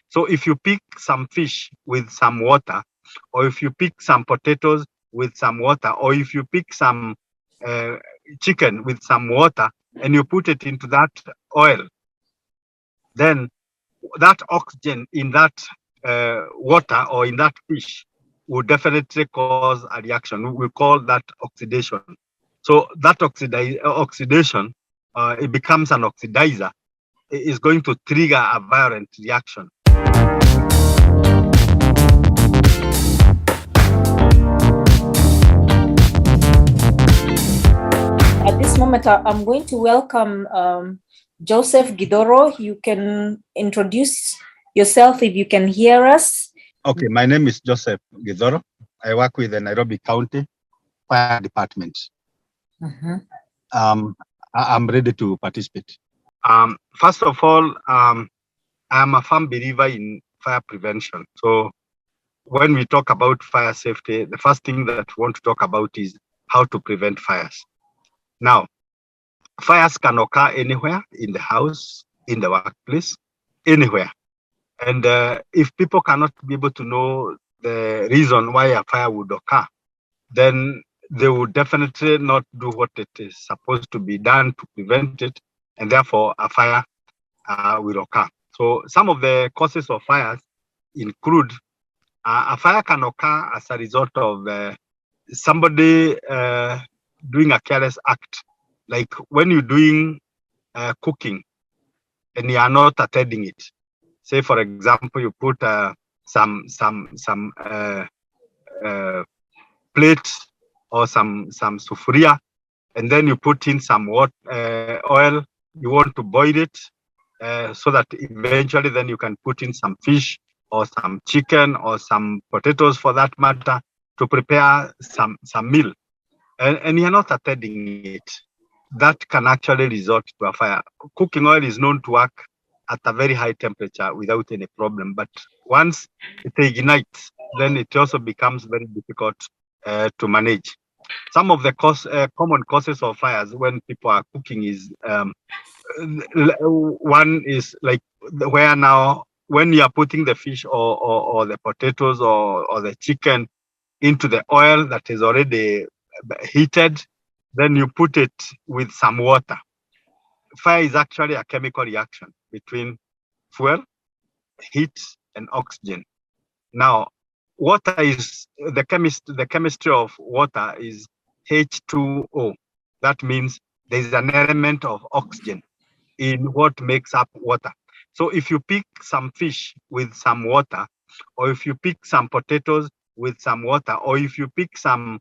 So if you pick some fish with some water, or if you pick some potatoes with some water, or if you pick some uh, chicken with some water and you put it into that oil, then that oxygen in that water or in that fish will definitely cause a reaction. We call that oxidation. So that oxidation, it becomes an oxidizer. It is going to trigger a violent reaction. At this moment, I'm going to welcome Joseph Githoro. You can introduce yourself if you can hear us. Okay, my name is Joseph Githoro. I work with the Nairobi County Fire Department. I'm ready to participate. First of all, I'm a firm believer in fire prevention. So when we talk about fire safety, the first thing that we want to talk about is how to prevent fires. Now, fires can occur anywhere, in the house, in the workplace, anywhere. And if people cannot be able to know the reason why a fire would occur, then they would definitely not do what it is supposed to be done to prevent it, and therefore a fire will occur. So some of the causes of fires include a fire can occur as a result of somebody doing a careless act, like when you're doing cooking and you are not attending it. Say, for example, you put some plates or some sufuria, and then you put in some oil. You want to boil it so that eventually then you can put in some fish or some chicken or some potatoes, for that matter, to prepare some meal, and you're not attending it. That can actually result to a fire. Cooking oil is known to work at a very high temperature without any problem, but once it ignites, then it also becomes very difficult to manage. Some of the common causes of fires when people are cooking is one is like where now when you are putting the fish or the potatoes or the chicken into the oil that is already heated, then you put it with some water. Fire is actually a chemical reaction between fuel, heat, and oxygen. Now, water is the chemistry of water is H2O. That means there is an element of oxygen in what makes up water. So if you pick some fish with some water, or if you pick some potatoes with some water, or if you pick some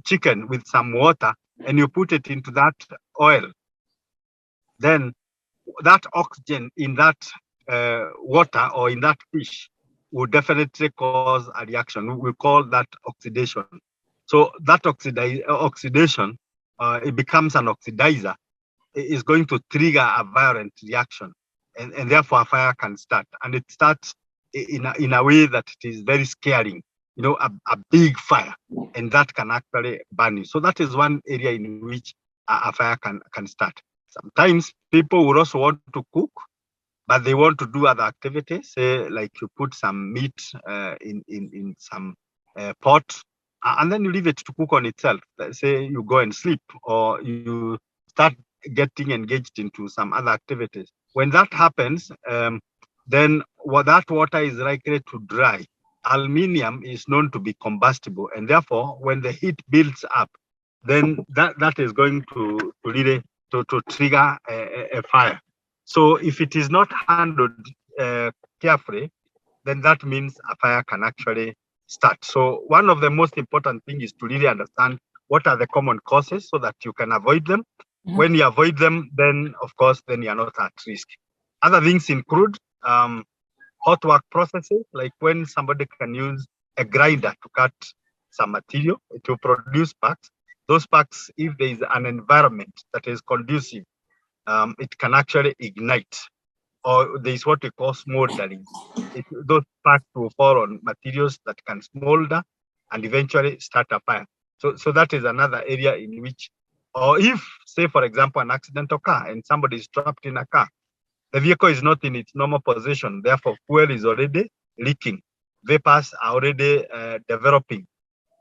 chicken with some water and you put it into that oil, then that oxygen in that water or in that fish will definitely cause a reaction. We call that oxidation. So that oxidation, it becomes an oxidizer. It is going to trigger a violent reaction, and therefore a fire can start. And it starts in a way that it is very scaring. You know, a big fire, and that can actually burn you. So that is one area in which a fire can start. Sometimes people will also want to cook, but they want to do other activities, say like you put some meat in some pot, and then you leave it to cook on itself. Say you go and sleep, or you start getting engaged into some other activities. When that happens, then that water is likely to dry. Aluminium is known to be combustible, and therefore, when the heat builds up, then that is going to really to trigger a fire. So if it is not handled carefully, then that means a fire can actually start. So one of the most important things is to really understand what are the common causes so that you can avoid them. Mm-hmm. When you avoid them, then of course, then you're not at risk. Other things include hot work processes, like when somebody can use a grinder to cut some material to produce sparks. Those sparks, if there is an environment that is conducive, it can actually ignite, or there is what we call smoldering. Those sparks will fall on materials that can smolder and eventually start a fire. So that is another area in which, or if, say, for example, an accident occurs and somebody is trapped in a car, the vehicle is not in its normal position. Therefore, fuel is already leaking. Vapors are already developing.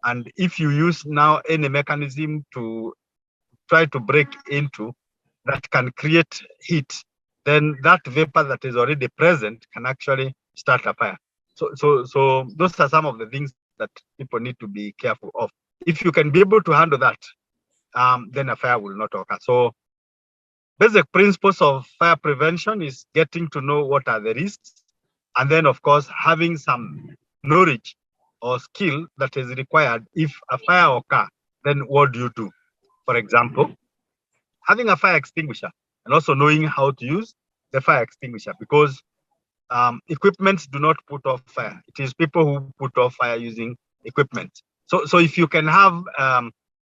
And if you use now any mechanism to try to break into that can create heat, then that vapor that is already present can actually start a fire. So those are some of the things that people need to be careful of. If you can be able to handle that, then a fire will not occur. So basic principles of fire prevention is getting to know what are the risks, and then of course having some knowledge or skill that is required. If a fire occurs, then what do you do? For example, having a fire extinguisher and also knowing how to use the fire extinguisher, because equipment do not put off fire. It is people who put off fire using equipment. So if you can have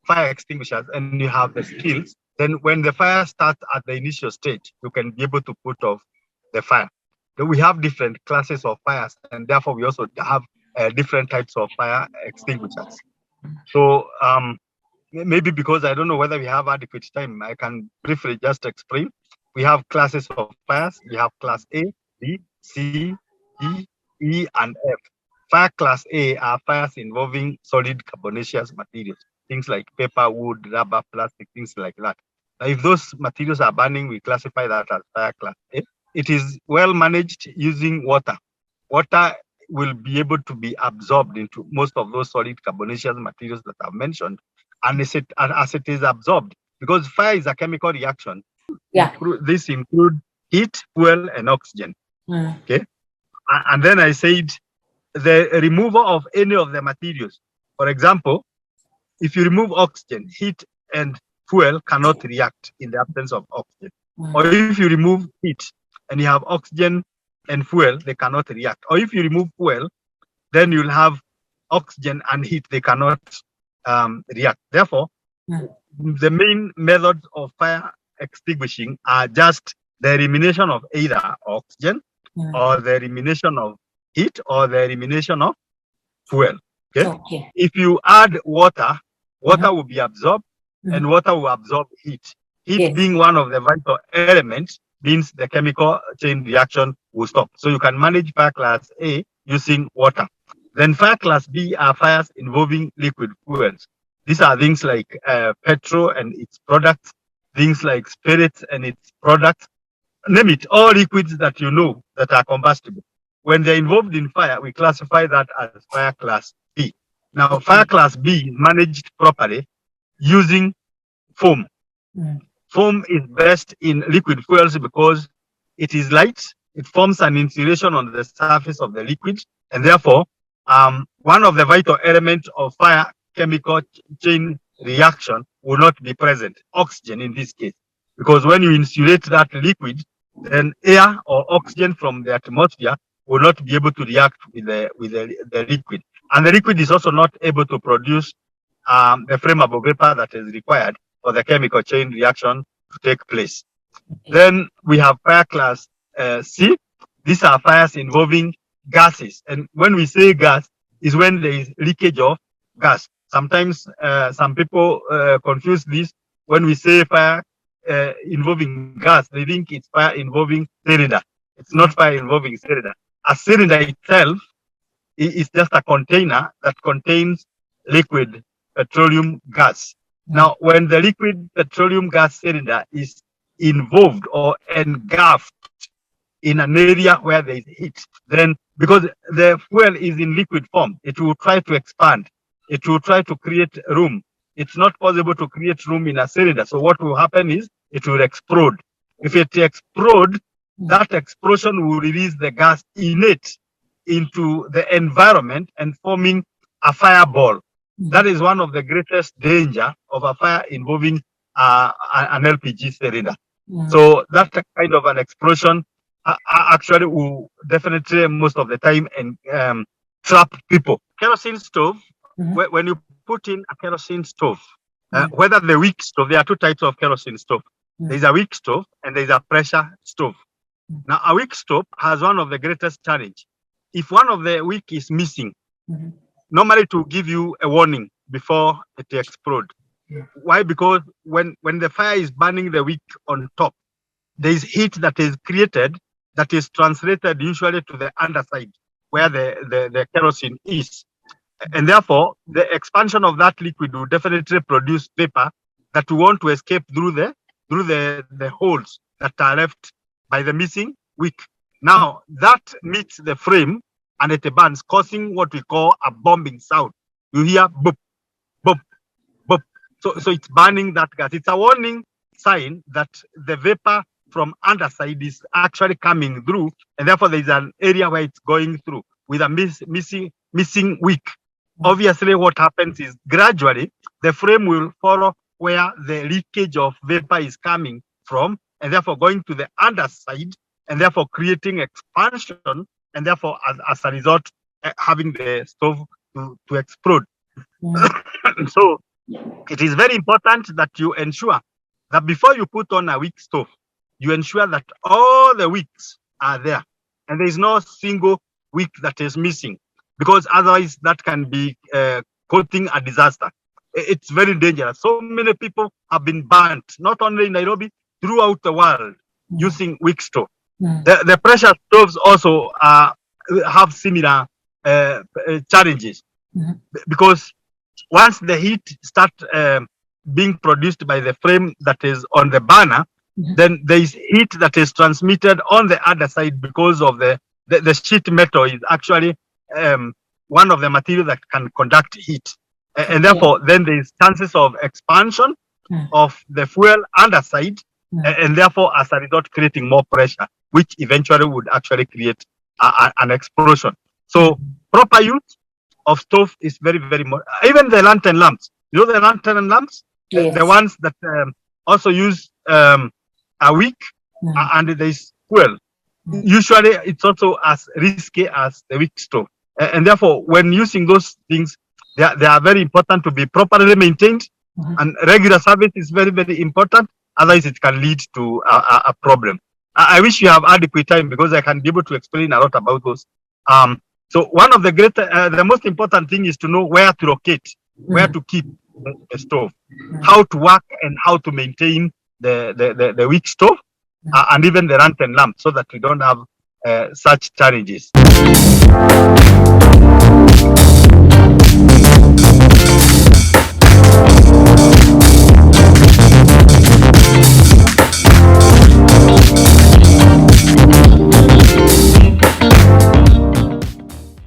fire extinguishers and you have the skills, then when the fire starts at the initial stage, you can be able to put off the fire. Then we have different classes of fires, and therefore we also have different types of fire extinguishers. So maybe because I don't know whether we have adequate time, I can briefly just explain. We have classes of fires. We have class A, B, C, D, E, and F. Fire class A are fires involving solid carbonaceous materials, things like paper, wood, rubber, plastic, things like that. Now, if those materials are burning, we classify that as fire class A. It is well managed using water. Water will be able to be absorbed into most of those solid carbonaceous materials that I've mentioned. And as it is absorbed, because fire is a chemical reaction, this includes heat, fuel, and oxygen. Okay. And then I said the removal of any of the materials. For example, if you remove oxygen, heat and fuel cannot react in the absence of oxygen. Or if you remove heat and you have oxygen and fuel, they cannot react. Or if you remove fuel, then you'll have oxygen and heat, they cannot react. Therefore, the main methods of fire extinguishing are just the elimination of either oxygen or the elimination of heat or the elimination of fuel. Okay? If you add water, water will be absorbed and water will absorb heat. Heat being one of the vital elements means the chemical chain reaction will stop. So you can manage fire class A using water. Then fire class B are fires involving liquid fuels. These are things like petrol and its products, things like spirits and its products. Name it, all liquids that you know that are combustible. When they're involved in fire, we classify that as fire class B. Now, fire class B is managed properly using foam. Foam is best in liquid fuels because it is light, it forms an insulation on the surface of the liquid, and therefore, one of the vital elements of fire chemical chain reaction will not be present, oxygen in this case, because when you insulate that liquid, then air or oxygen from the atmosphere will not be able to react with the liquid. And the liquid is also not able to produce the flammable vapor that is required for the chemical chain reaction to take place. Then we have fire class C. These are fires involving gases. And when we say gas, is when there is leakage of gas. Sometimes some people confuse this. When we say fire involving gas, they think it's fire involving cylinder. It's not fire involving cylinder. A cylinder itself is just a container that contains liquid petroleum gas. Now, when the liquid petroleum gas cylinder is involved or engulfed in an area where there is heat, then because the fuel is in liquid form, it will try to expand. It will try to create room. It's not possible to create room in a cylinder. So what will happen is it will explode. If it explodes, that explosion will release the gas innate into the environment and forming a fireball. That is one of the greatest danger of a fire involving an LPG cylinder. So that kind of an explosion actually will definitely most of the time and trap people. Kerosene stove, when you put in a kerosene stove, whether the wick stove, there are two types of kerosene stove. There's a wick stove and there's a pressure stove. Now, a wick stove has one of the greatest challenge. If one of the wick is missing, normally to give you a warning before it explodes. Why? Because when the fire is burning the wick on top, there is heat that is created that is translated usually to the underside where the kerosene is. And therefore, the expansion of that liquid will definitely produce vapor that we want to escape through the holes that are left by the missing wick. Now, that meets the frame and it burns, causing what we call a bombing sound. You hear boop, boop, boop. So it's burning that gas. It's a warning sign that the vapor from underside is actually coming through, and therefore there is an area where it's going through with a missing wick. Obviously, what happens is gradually the frame will follow where the leakage of vapor is coming from, and therefore going to the underside, and therefore creating expansion, and therefore as a result having the stove to explode. So it is very important that you ensure that before you put on a wick stove, you ensure that all the wicks are there and there is no single wick that is missing, because otherwise that can be causing a disaster. It's very dangerous. So many people have been burnt, not only in Nairobi, throughout the world, using wick stove. The pressure stoves also have similar challenges, because once the heat starts being produced by the frame that is on the burner, then there is heat that is transmitted on the other side, because of the sheet metal is actually one of the materials that can conduct heat. And therefore, then there is chances of expansion of the fuel underside, and therefore, as a result, creating more pressure, which eventually would actually create an explosion. So proper use of stove is very, very much. Even the lantern lamps, you know, the lantern lamps, Yes. the ones that also use a wick and there is fuel. Usually, it's also as risky as the wick stove, and therefore, when using those things, they are very important to be properly maintained, and regular service is very, very important. Otherwise, it can lead to a problem. I wish you have adequate time, because I can be able to explain a lot about those. So one of the most important thing is to know where to locate, where to keep the stove, how to work and how to maintain the wick stove, and even the lantern lamp, so that we don't have such challenges.